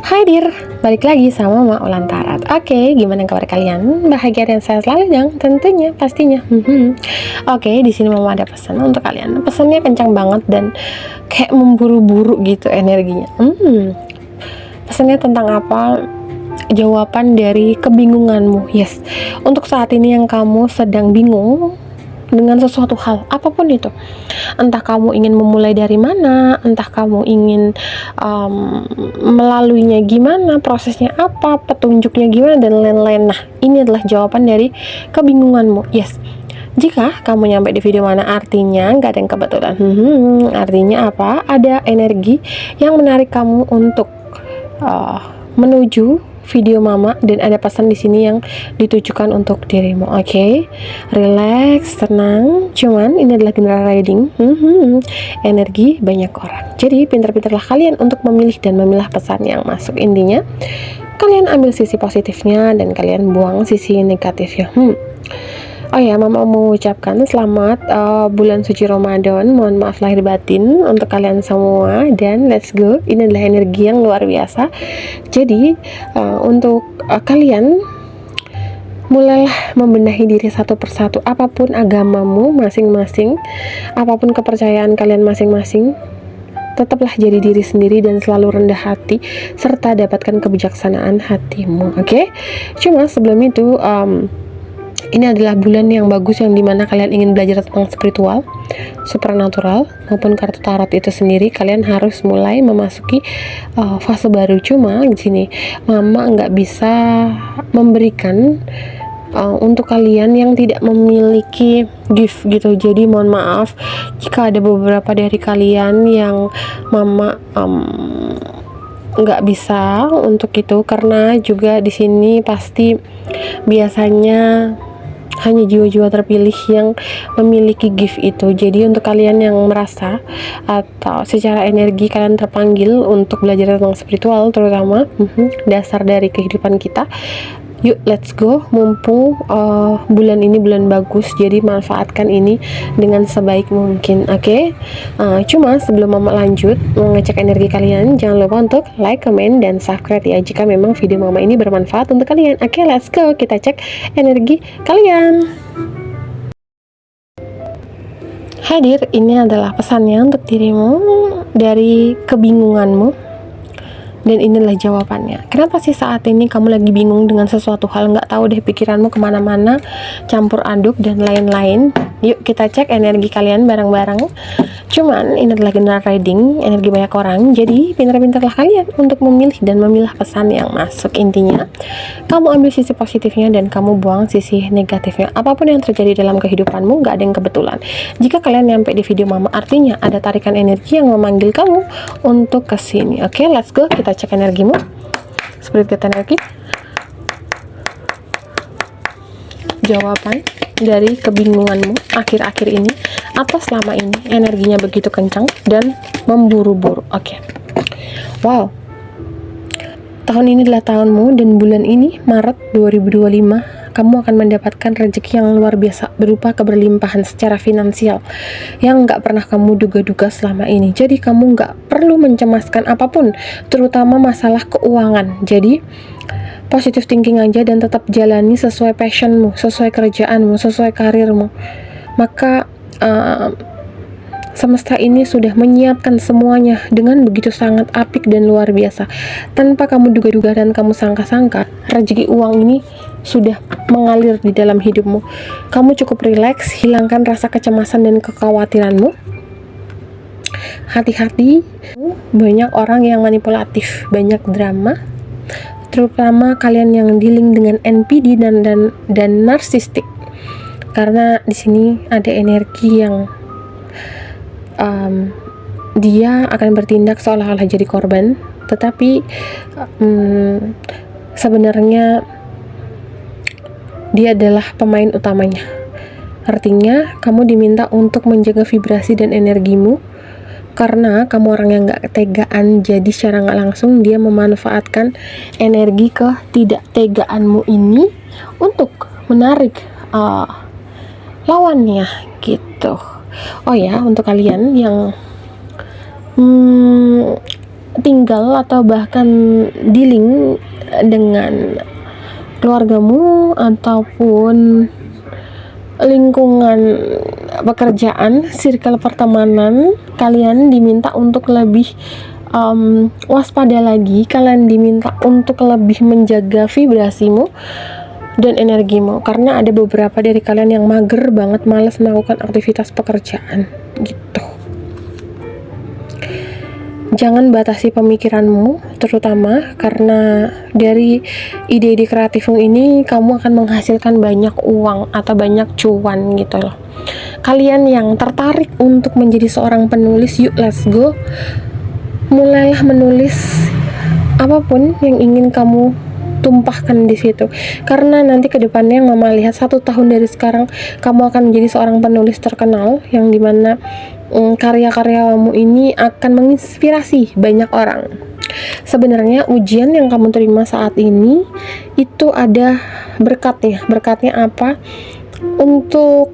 Hai dir, balik lagi sama Mak Ulantarat. Oke, gimana kabar kalian? Bahagia dan sehat selalu dong, tentunya, pastinya. Oke, di sini Mama ada pesan untuk kalian. Pesannya kencang banget dan kayak memburu-buru gitu energinya. Pesannya tentang apa? Jawaban dari kebingunganmu. Yes, untuk saat ini yang kamu sedang bingung dengan sesuatu hal, apapun itu, entah kamu ingin memulai dari mana, entah kamu ingin melaluinya gimana, prosesnya apa, petunjuknya gimana, dan lain-lain. Nah, ini adalah jawaban dari kebingunganmu. Yes, jika kamu nyampe di video mana, artinya nggak ada yang kebetulan. Artinya apa? Ada energi yang menarik kamu untuk menuju video Mama, dan ada pesan di sini yang ditujukan untuk dirimu. Oke, relax, tenang. Cuman ini adalah general reading. Energi banyak orang. Jadi pintar-pintarlah kalian untuk memilih dan memilah pesan yang masuk. Intinya, kalian ambil sisi positifnya dan kalian buang sisi negatifnya. Oh ya, Mama mau mengucapkan selamat bulan suci Ramadan. Mohon maaf lahir batin untuk kalian semua, dan let's go. Ini adalah energi yang luar biasa. Jadi untuk kalian, mulailah membenahi diri satu persatu. Apapun agamamu masing-masing, apapun kepercayaan kalian masing-masing, tetaplah jadi diri sendiri dan selalu rendah hati, serta dapatkan kebijaksanaan hatimu. Oke? Cuma sebelum itu, ini adalah bulan yang bagus, yang dimana kalian ingin belajar tentang spiritual, supernatural, maupun kartu tarot itu sendiri. Kalian harus mulai memasuki fase baru. Cuma di sini Mama nggak bisa memberikan untuk kalian yang tidak memiliki gift gitu. Jadi mohon maaf jika ada beberapa dari kalian yang Mama nggak bisa untuk itu, karena juga di sini pasti biasanya hanya jiwa-jiwa terpilih yang memiliki gift itu. Jadi untuk kalian yang merasa atau secara energi kalian terpanggil untuk belajar tentang spiritual, terutama dasar dari kehidupan kita, yuk let's go. Mumpung bulan ini bulan bagus, jadi manfaatkan ini dengan sebaik mungkin. Oke? Cuma sebelum Mama lanjut mengecek energi kalian, jangan lupa untuk like, comment, dan subscribe ya, jika memang video Mama ini bermanfaat untuk kalian. Oke, let's go, kita cek energi kalian. Hadir, ini adalah pesannya untuk dirimu dari kebingunganmu, dan inilah jawabannya. Kenapa sih saat ini kamu lagi bingung dengan sesuatu hal, nggak tahu deh, pikiranmu kemana-mana, campur aduk dan lain-lain? Yuk kita cek energi kalian bareng-bareng. Cuman ini adalah general reading, energi banyak orang. Jadi pintar-pintarlah kalian untuk memilih dan memilah pesan yang masuk. Intinya, kamu ambil sisi positifnya dan kamu buang sisi negatifnya. Apapun yang terjadi dalam kehidupanmu, nggak ada yang kebetulan. Jika kalian nyampe di video Mama, artinya ada tarikan energi yang memanggil kamu untuk kesini. Oke, let's go, kita cek energimu. Spirit guide energi, jawaban dari kebingunganmu akhir-akhir ini atau selama ini energinya begitu kencang dan memburu-buru. Oke. Wow, tahun ini adalah tahunmu, dan bulan ini Maret 2025 kamu akan mendapatkan rezeki yang luar biasa berupa keberlimpahan secara finansial yang nggak pernah kamu duga-duga selama ini. Jadi kamu nggak perlu mencemaskan apapun, terutama masalah keuangan. Jadi positive thinking aja dan tetap jalani sesuai passionmu, sesuai kerjaanmu, sesuai karirmu. Maka semesta ini sudah menyiapkan semuanya dengan begitu sangat apik dan luar biasa. Tanpa kamu duga-duga dan kamu sangka-sangka, rezeki uang ini sudah mengalir di dalam hidupmu. Kamu cukup rileks, hilangkan rasa kecemasan dan kekhawatiranmu. Hati-hati, banyak orang yang manipulatif, banyak drama, terutama kalian yang dealing dengan NPD dan narsistik. Karena di sini ada energi yang dia akan bertindak seolah-olah jadi korban, tetapi sebenarnya dia adalah pemain utamanya. Artinya kamu diminta untuk menjaga vibrasi dan energimu, karena kamu orang yang gak ketegaan. Jadi secara gak langsung dia memanfaatkan energi ketidaktegaanmu ini untuk menarik lawannya gitu. Oh ya, untuk kalian yang tinggal atau bahkan dealing dengan keluargamu ataupun lingkungan pekerjaan, circle pertemanan, kalian diminta untuk lebih waspada lagi. Kalian diminta untuk lebih menjaga vibrasimu dan energimu, karena ada beberapa dari kalian yang mager banget, malas melakukan aktivitas pekerjaan gitu. Jangan batasi pemikiranmu, terutama karena dari ide-ide kreatifmu ini kamu akan menghasilkan banyak uang atau banyak cuan gitu loh. Kalian yang tertarik untuk menjadi seorang penulis, yuk let's go. Mulailah menulis apapun yang ingin kamu tumpahkan di situ, karena nanti kedepannya Mama lihat 1 tahun dari sekarang kamu akan menjadi seorang penulis terkenal yang dimana karya-karyamu ini akan menginspirasi banyak orang. Sebenarnya ujian yang kamu terima saat ini itu ada berkatnya. Berkatnya apa? Untuk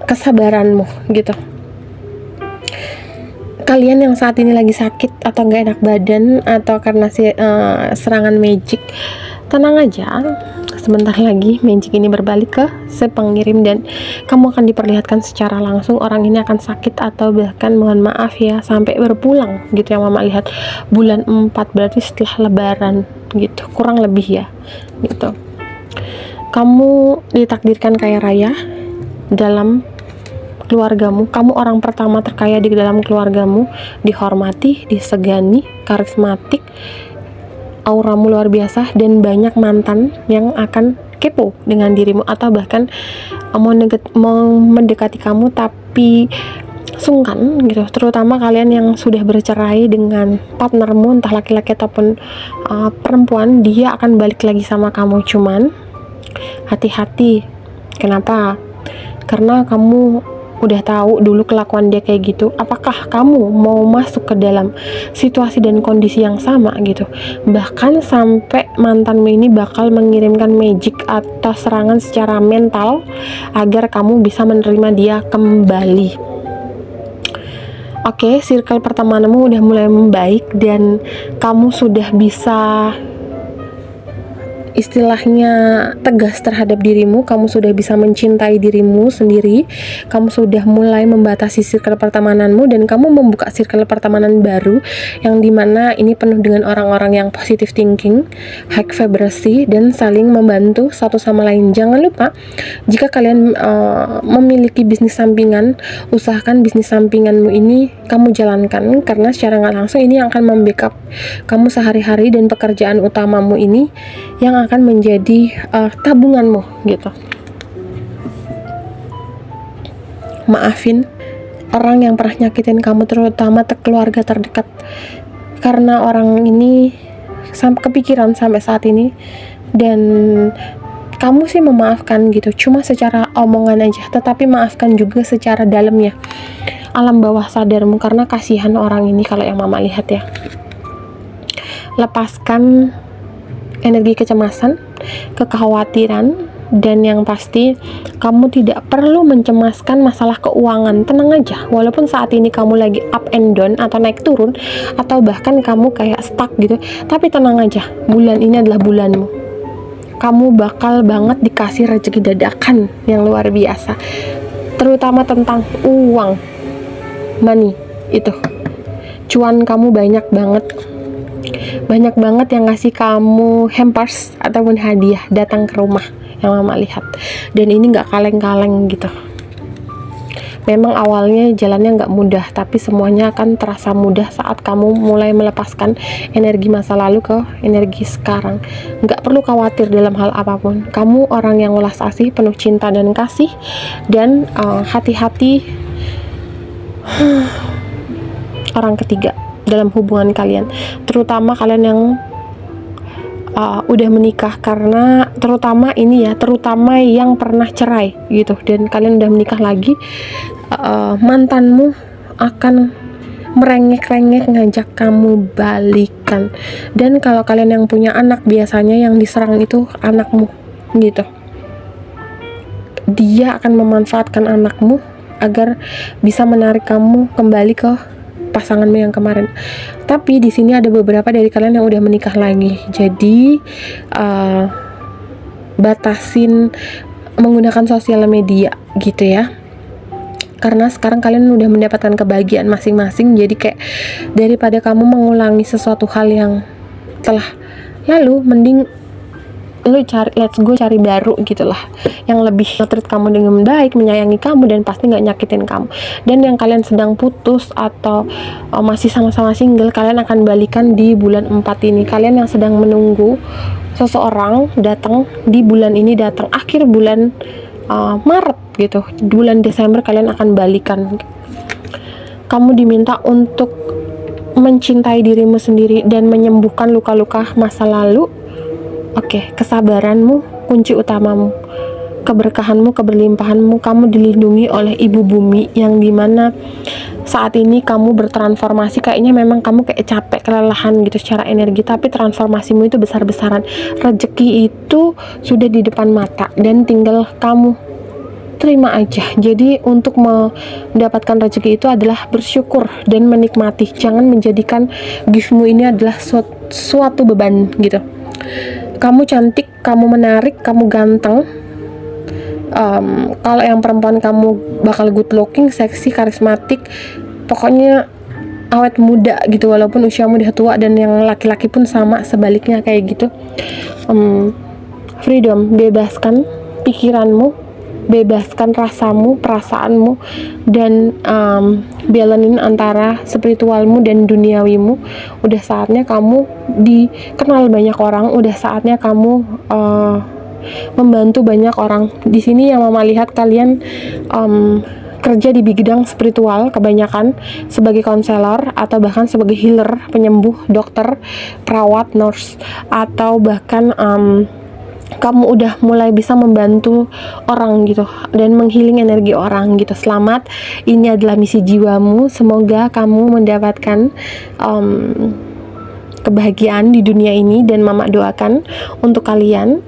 kesabaranmu gitu. Kalian yang saat ini lagi sakit atau nggak enak badan atau karena serangan magic, tenang aja, sebentar lagi magic ini berbalik ke si pengirim dan kamu akan diperlihatkan secara langsung orang ini akan sakit atau bahkan mohon maaf ya sampai berpulang gitu yang Mama lihat bulan 4, berarti setelah lebaran gitu, kurang lebih ya gitu. Kamu ditakdirkan kaya raya dalam keluargamu, kamu orang pertama terkaya di dalam keluargamu, dihormati, disegani, karismatik, auramu luar biasa, dan banyak mantan yang akan kepo dengan dirimu atau bahkan mau mendekati kamu tapi sungkan gitu, terutama kalian yang sudah bercerai dengan partnermu, entah laki-laki ataupun perempuan, dia akan balik lagi sama kamu, cuman hati-hati. Kenapa? Karena kamu udah tahu dulu kelakuan dia kayak gitu. Apakah kamu mau masuk ke dalam situasi dan kondisi yang sama gitu? Bahkan sampai mantanmu ini bakal mengirimkan magic atau serangan secara mental agar kamu bisa menerima dia kembali. Oke, circle pertemananmu udah mulai membaik dan kamu sudah bisa istilahnya tegas terhadap dirimu, kamu sudah bisa mencintai dirimu sendiri, kamu sudah mulai membatasi circle pertemananmu dan kamu membuka circle pertemanan baru yang dimana ini penuh dengan orang-orang yang positive thinking, high vibrasi, dan saling membantu satu sama lain. Jangan lupa, jika kalian memiliki bisnis sampingan, usahakan bisnis sampinganmu ini kamu jalankan, karena secara nggak langsung ini akan membackup kamu sehari-hari dan pekerjaan utamamu ini yang akan menjadi tabunganmu gitu. Maafin orang yang pernah nyakitin kamu, terutama keluarga terdekat, karena orang ini kepikiran sampai saat ini dan kamu sih memaafkan gitu, cuma secara omongan aja, tetapi maafkan juga secara dalamnya, alam bawah sadarmu, karena kasihan orang ini kalau yang Mama lihat ya. Lepaskan energi kecemasan, kekhawatiran, dan yang pasti kamu tidak perlu mencemaskan masalah keuangan. Tenang aja, walaupun saat ini kamu lagi up and down atau naik turun atau bahkan kamu kayak stuck gitu, tapi tenang aja, bulan ini adalah bulanmu. Kamu bakal banget dikasih rezeki dadakan yang luar biasa, terutama tentang uang, money itu. Cuan kamu banyak banget yang ngasih kamu hampers ataupun hadiah datang ke rumah yang Mama lihat, dan ini nggak kaleng-kaleng gitu. Memang awalnya jalannya nggak mudah, tapi semuanya akan terasa mudah saat kamu mulai melepaskan energi masa lalu ke energi sekarang. Nggak perlu khawatir dalam hal apapun, kamu orang yang welas asih, penuh cinta dan kasih, dan hati-hati orang ketiga dalam hubungan kalian, terutama kalian yang udah menikah, karena terutama yang pernah cerai gitu dan kalian udah menikah lagi, mantanmu akan merengek-rengek ngajak kamu balikan. Dan kalau kalian yang punya anak, biasanya yang diserang itu anakmu gitu. Dia akan memanfaatkan anakmu agar bisa menarik kamu kembali ke pasanganmu yang kemarin. Tapi di sini ada beberapa dari kalian yang udah menikah lagi. Jadi batasin menggunakan sosial media gitu ya. Karena sekarang kalian udah mendapatkan kebahagiaan masing-masing. Jadi kayak daripada kamu mengulangi sesuatu hal yang telah lalu, mending lu let's go cari baru gitu lah, yang lebih treat kamu dengan baik, menyayangi kamu, dan pasti nggak nyakitin kamu. Dan yang kalian sedang putus atau masih sama-sama single, kalian akan balikan di bulan 4 ini. Kalian yang sedang menunggu seseorang datang di bulan ini, datang akhir bulan Maret gitu, bulan Desember kalian akan balikan. Kamu diminta untuk mencintai dirimu sendiri dan menyembuhkan luka-luka masa lalu. Oke, kesabaranmu kunci utamamu, keberkahanmu, keberlimpahanmu. Kamu dilindungi oleh ibu bumi, yang dimana saat ini kamu bertransformasi. Kayaknya memang kamu kayak capek, kelelahan gitu secara energi, tapi transformasimu itu besar-besaran. Rezeki itu sudah di depan mata dan tinggal kamu terima aja. Jadi untuk mendapatkan rezeki itu adalah bersyukur dan menikmati. Jangan menjadikan giftmu ini adalah suatu beban gitu. Kamu cantik, kamu menarik, kamu ganteng. Kalau yang perempuan, kamu bakal good looking, seksi, karismatik, pokoknya awet muda gitu, walaupun usiamu udah tua. Dan yang laki-laki pun sama, sebaliknya kayak gitu. Freedom, bebaskan pikiranmu, bebaskan rasamu, perasaanmu, dan balancing antara spiritualmu dan duniawimu. Udah saatnya kamu dikenal banyak orang, udah saatnya kamu membantu banyak orang. Di sini yang mama lihat kalian kerja di bidang spiritual kebanyakan, sebagai konselor atau bahkan sebagai healer, penyembuh, dokter, perawat, nurse, atau bahkan kamu udah mulai bisa membantu orang gitu dan menghealing energi orang gitu. Selamat, ini adalah misi jiwamu. Semoga kamu mendapatkan kebahagiaan di dunia ini, dan mama doakan untuk kalian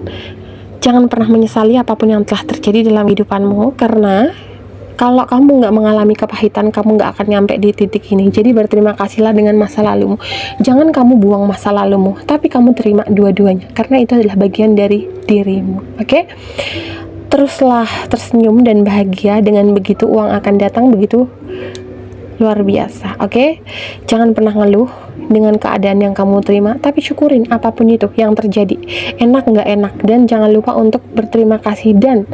jangan pernah menyesali apapun yang telah terjadi dalam kehidupanmu, karena kalau kamu nggak mengalami kepahitan, kamu nggak akan nyampe di titik ini. Jadi berterima kasihlah dengan masa lalumu. Jangan kamu buang masa lalumu, tapi kamu terima dua-duanya, karena itu adalah bagian dari dirimu. Oke? Teruslah tersenyum dan bahagia. Dengan begitu uang akan datang begitu luar biasa. Oke? Jangan pernah ngeluh dengan keadaan yang kamu terima, tapi syukurin apapun itu yang terjadi, enak nggak enak. Dan jangan lupa untuk berterima kasih dan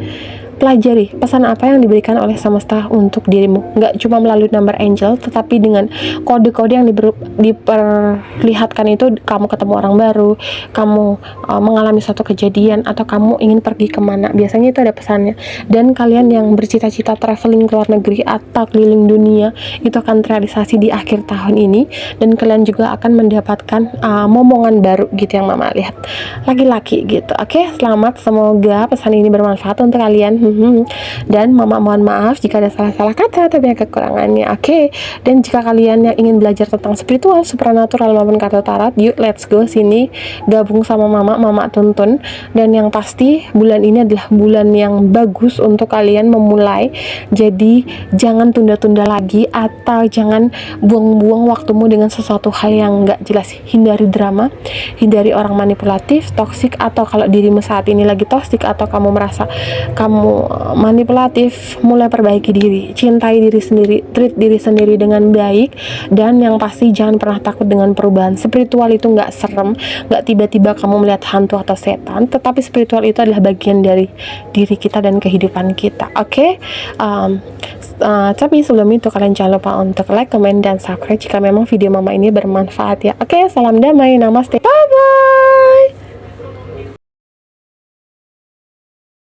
pelajari pesan apa yang diberikan oleh semesta untuk dirimu. Nggak cuma melalui number angel, tetapi dengan kode-kode yang diperlihatkan itu. Kamu ketemu orang baru, kamu mengalami suatu kejadian, atau kamu ingin pergi kemana, biasanya itu ada pesannya. Dan kalian yang bercita-cita traveling ke luar negeri atau keliling dunia, itu akan terrealisasi di akhir tahun ini. Dan kalian juga akan mendapatkan momongan baru gitu yang mama lihat, laki-laki gitu. Oke, selamat, semoga pesan ini bermanfaat untuk kalian. Dan mama mohon maaf jika ada salah-salah kata atau banyak kekurangannya. Oke. Dan jika kalian yang ingin belajar tentang spiritual, supernatural maupun kartu tarot, yuk let's go sini gabung sama mama tuntun. Dan yang pasti bulan ini adalah bulan yang bagus untuk kalian memulai. Jadi jangan tunda-tunda lagi, atau jangan buang-buang waktumu dengan sesuatu hal yang nggak jelas. Hindari drama, hindari orang manipulatif, toksik, atau kalau dirimu saat ini lagi toksik atau kamu merasa kamu manipulatif, mulai perbaiki diri, cintai diri sendiri, treat diri sendiri dengan baik. Dan yang pasti jangan pernah takut dengan perubahan. Spiritual itu nggak serem, nggak tiba-tiba kamu melihat hantu atau setan, tetapi spiritual itu adalah bagian dari diri kita dan kehidupan kita. Oke? Tapi sebelum itu kalian jangan lupa untuk like, comment, dan subscribe jika memang video mama ini bermanfaat ya. Oke, salam damai, namaste, bye bye.